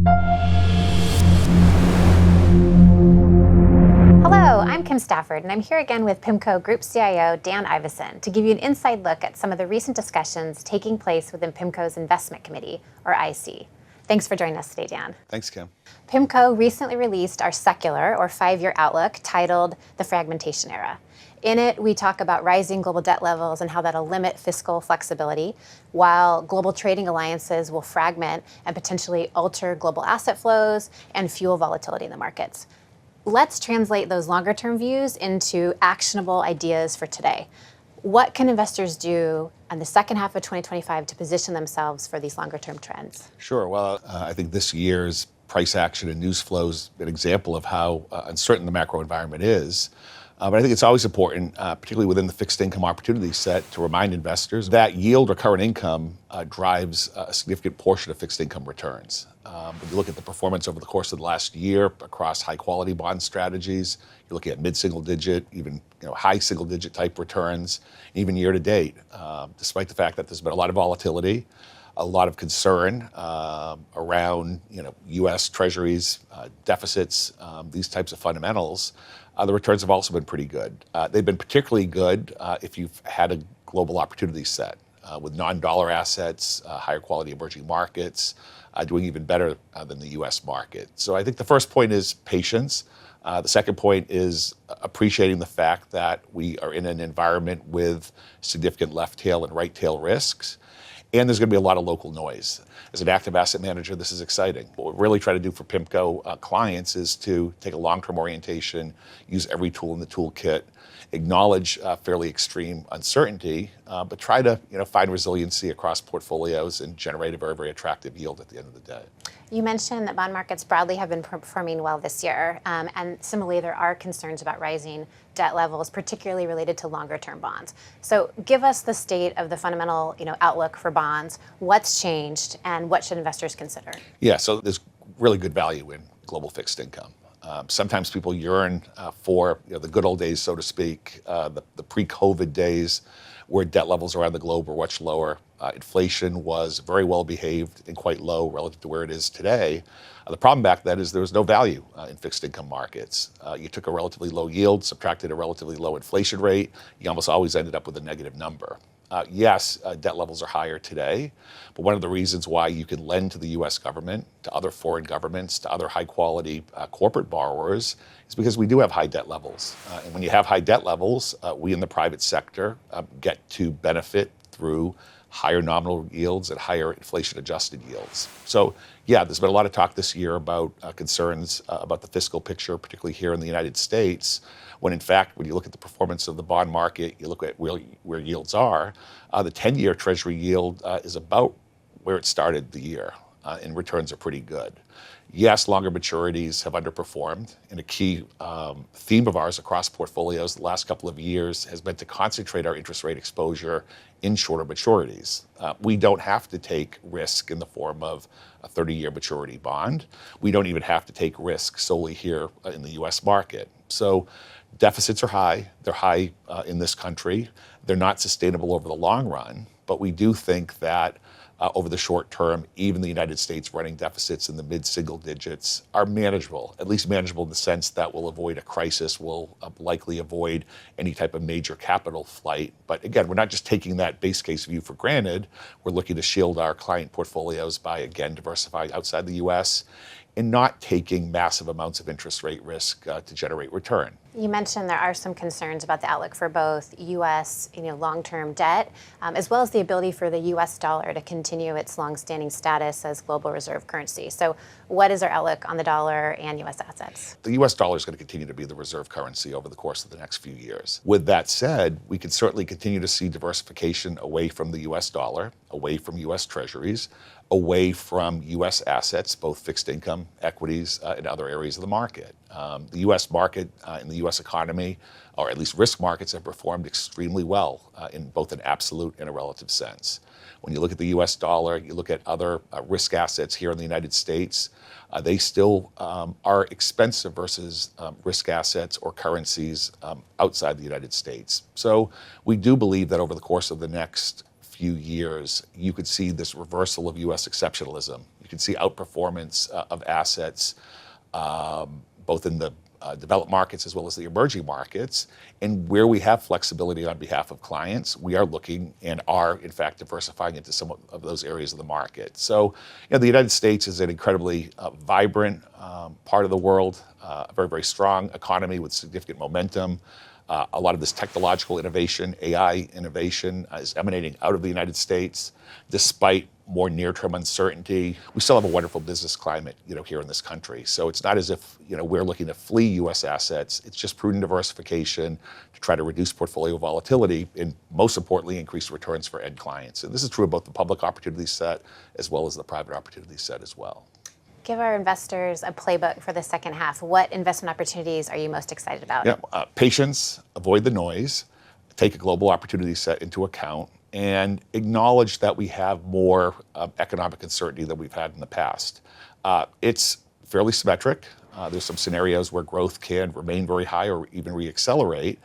Hello, I'm Kim Stafford, and I'm here again with PIMCO Group CIO Dan Ivascyn to give you an inside look at some of the recent discussions taking place within PIMCO's Investment Committee, or IC. Thanks for joining us today, Dan. Thanks, Kim. PIMCO recently released our secular, or 5-year outlook titled The Fragmentation Era. In it, we talk about rising global debt levels and how that'll limit fiscal flexibility, while global trading alliances will fragment and potentially alter global asset flows and fuel volatility in the markets. Let's translate those longer-term views into actionable ideas for today. What can investors do in the second half of 2025 to position themselves for these longer-term trends? Sure. Well, I think this year's price action and news flow is an example of how uncertain the macro environment is. But I think it's always important, particularly within the fixed income opportunity set, to remind investors that yield or current income drives a significant portion of fixed income returns. When you look at the performance over the course of the last year across high quality bond strategies, you're looking at mid-single digit, even high single digit type returns, even year to date, despite the fact that there's been a lot of volatility, a lot of concern around U.S. Treasuries, deficits, these types of fundamentals. The returns have also been pretty good. They've been particularly good if you've had a global opportunity set with non-dollar assets, higher quality emerging markets, doing even better than the U.S. market. So I think the first point is patience. The second point is appreciating the fact that we are in an environment with significant left tail and right tail risks. And there's going to be a lot of local noise. As an active asset manager, this is exciting. What we really try to do for PIMCO clients is to take a long-term orientation, use every tool in the toolkit, acknowledge fairly extreme uncertainty, but try to find resiliency across portfolios and generate a very, very attractive yield at the end of the day. You mentioned that bond markets broadly have been performing well this year, and similarly, there are concerns about rising debt levels, particularly related to longer-term bonds. So give us the state of the fundamental outlook for bonds, what's changed, and what should investors consider? Yeah, so there's really good value in global fixed income. Sometimes people yearn for the good old days, so to speak, the pre-COVID days where debt levels around the globe were much lower. Inflation was very well behaved and quite low relative to where it is today. The problem back then is there was no value in fixed income markets. You took a relatively low yield, subtracted a relatively low inflation rate, you almost always ended up with a negative number. Yes, debt levels are higher today, but one of the reasons why you can lend to the U.S. government, to other foreign governments, to other high-quality corporate borrowers is because we do have high debt levels. And when you have high debt levels, we in the private sector get to benefit through higher nominal yields and higher inflation-adjusted yields. So yeah, there's been a lot of talk this year about concerns about the fiscal picture, particularly here in the United States, when in fact, when you look at the performance of the bond market, you look at where yields are, the 10-year Treasury yield is about where it started the year, and returns are pretty good. Yes, longer maturities have underperformed, and a key theme of ours across portfolios the last couple of years has been to concentrate our interest rate exposure in shorter maturities. We don't have to take risk in the form of a 30-year maturity bond. We don't even have to take risk solely here in the U.S. market. So deficits are high. They're high in this country. They're not sustainable over the long run, but we do think that over the short term, even the United States running deficits in the mid-single digits are manageable, at least manageable in the sense that we'll avoid a crisis, we'll likely avoid any type of major capital flight. But again, we're not just taking that base case view for granted. We're looking to shield our client portfolios by, again, diversifying outside the U.S. and not taking massive amounts of interest rate risk to generate return. You mentioned there are some concerns about the outlook for both U.S. long-term debt, as well as the ability for the U.S. dollar to continue its long-standing status as global reserve currency. So what is our outlook on the dollar and U.S. assets? The U.S. dollar is going to continue to be the reserve currency over the course of the next few years. With that said, we can certainly continue to see diversification away from the U.S. dollar, away from U.S. Treasuries, away from U.S. assets, both fixed income, equities, and other areas of the market. The U.S. market and the U.S. economy, or at least risk markets, have performed extremely well in both an absolute and a relative sense. When you look at the U.S. dollar, you look at other risk assets here in the United States, they still are expensive versus risk assets or currencies outside the United States. So we do believe that over the course of the next few years, you could see this reversal of U.S. exceptionalism. You can see outperformance of assets, both in the developed markets as well as the emerging markets. And where we have flexibility on behalf of clients, we are looking and are, in fact, diversifying into some of those areas of the market. So, the United States is an incredibly vibrant part of the world, a very, very strong economy with significant momentum. A lot of this technological innovation, AI innovation, is emanating out of the United States. Despite more near-term uncertainty, we still have a wonderful business climate, here in this country. So it's not as if, we're looking to flee U.S. assets. It's just prudent diversification to try to reduce portfolio volatility and, most importantly, increase returns for end clients. And this is true of both the public opportunity set as well as the private opportunity set as well. Give our investors a playbook for the second half. What investment opportunities are you most excited about? Yeah, patience, avoid the noise, take a global opportunity set into account, and acknowledge that we have more economic uncertainty than we've had in the past. It's fairly symmetric. There's some scenarios where growth can remain very high or even reaccelerate,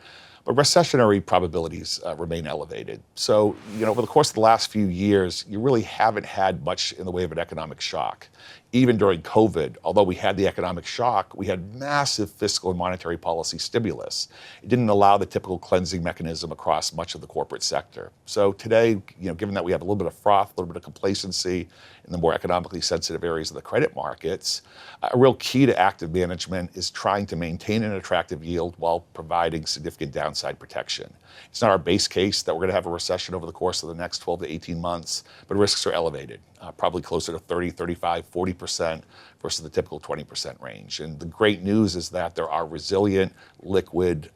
but recessionary probabilities remain elevated. So, over the course of the last few years, you really haven't had much in the way of an economic shock. Even during COVID, although we had the economic shock, we had massive fiscal and monetary policy stimulus. It didn't allow the typical cleansing mechanism across much of the corporate sector. So today, given that we have a little bit of froth, a little bit of complacency in the more economically sensitive areas of the credit markets, a real key to active management is trying to maintain an attractive yield while providing significant downside protection. It's not our base case that we're going to have a recession over the course of the next 12 to 18 months, but risks are elevated, probably closer to 30, 35, 40% versus the typical 20% range. And the great news is that there are resilient, liquid,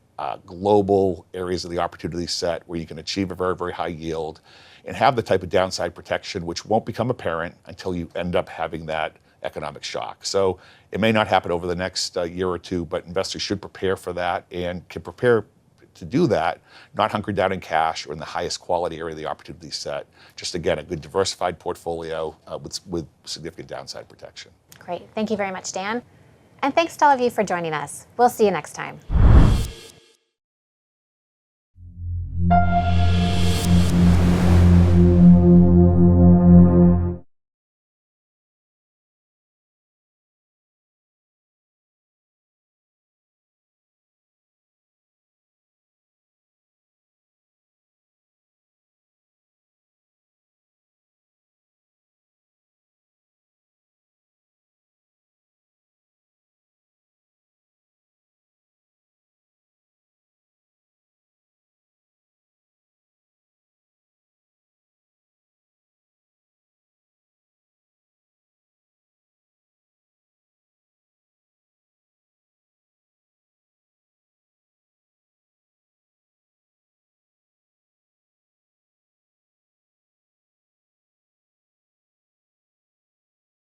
global areas of the opportunity set where you can achieve a very, very high yield and have the type of downside protection which won't become apparent until you end up having that economic shock. So it may not happen over the next year or two, but investors should prepare for that and can prepare to do that, not hunkered down in cash or in the highest quality area of the opportunity set. Just again, a good diversified portfolio with significant downside protection. Great. Thank you very much, Dan. And thanks to all of you for joining us. We'll see you next time.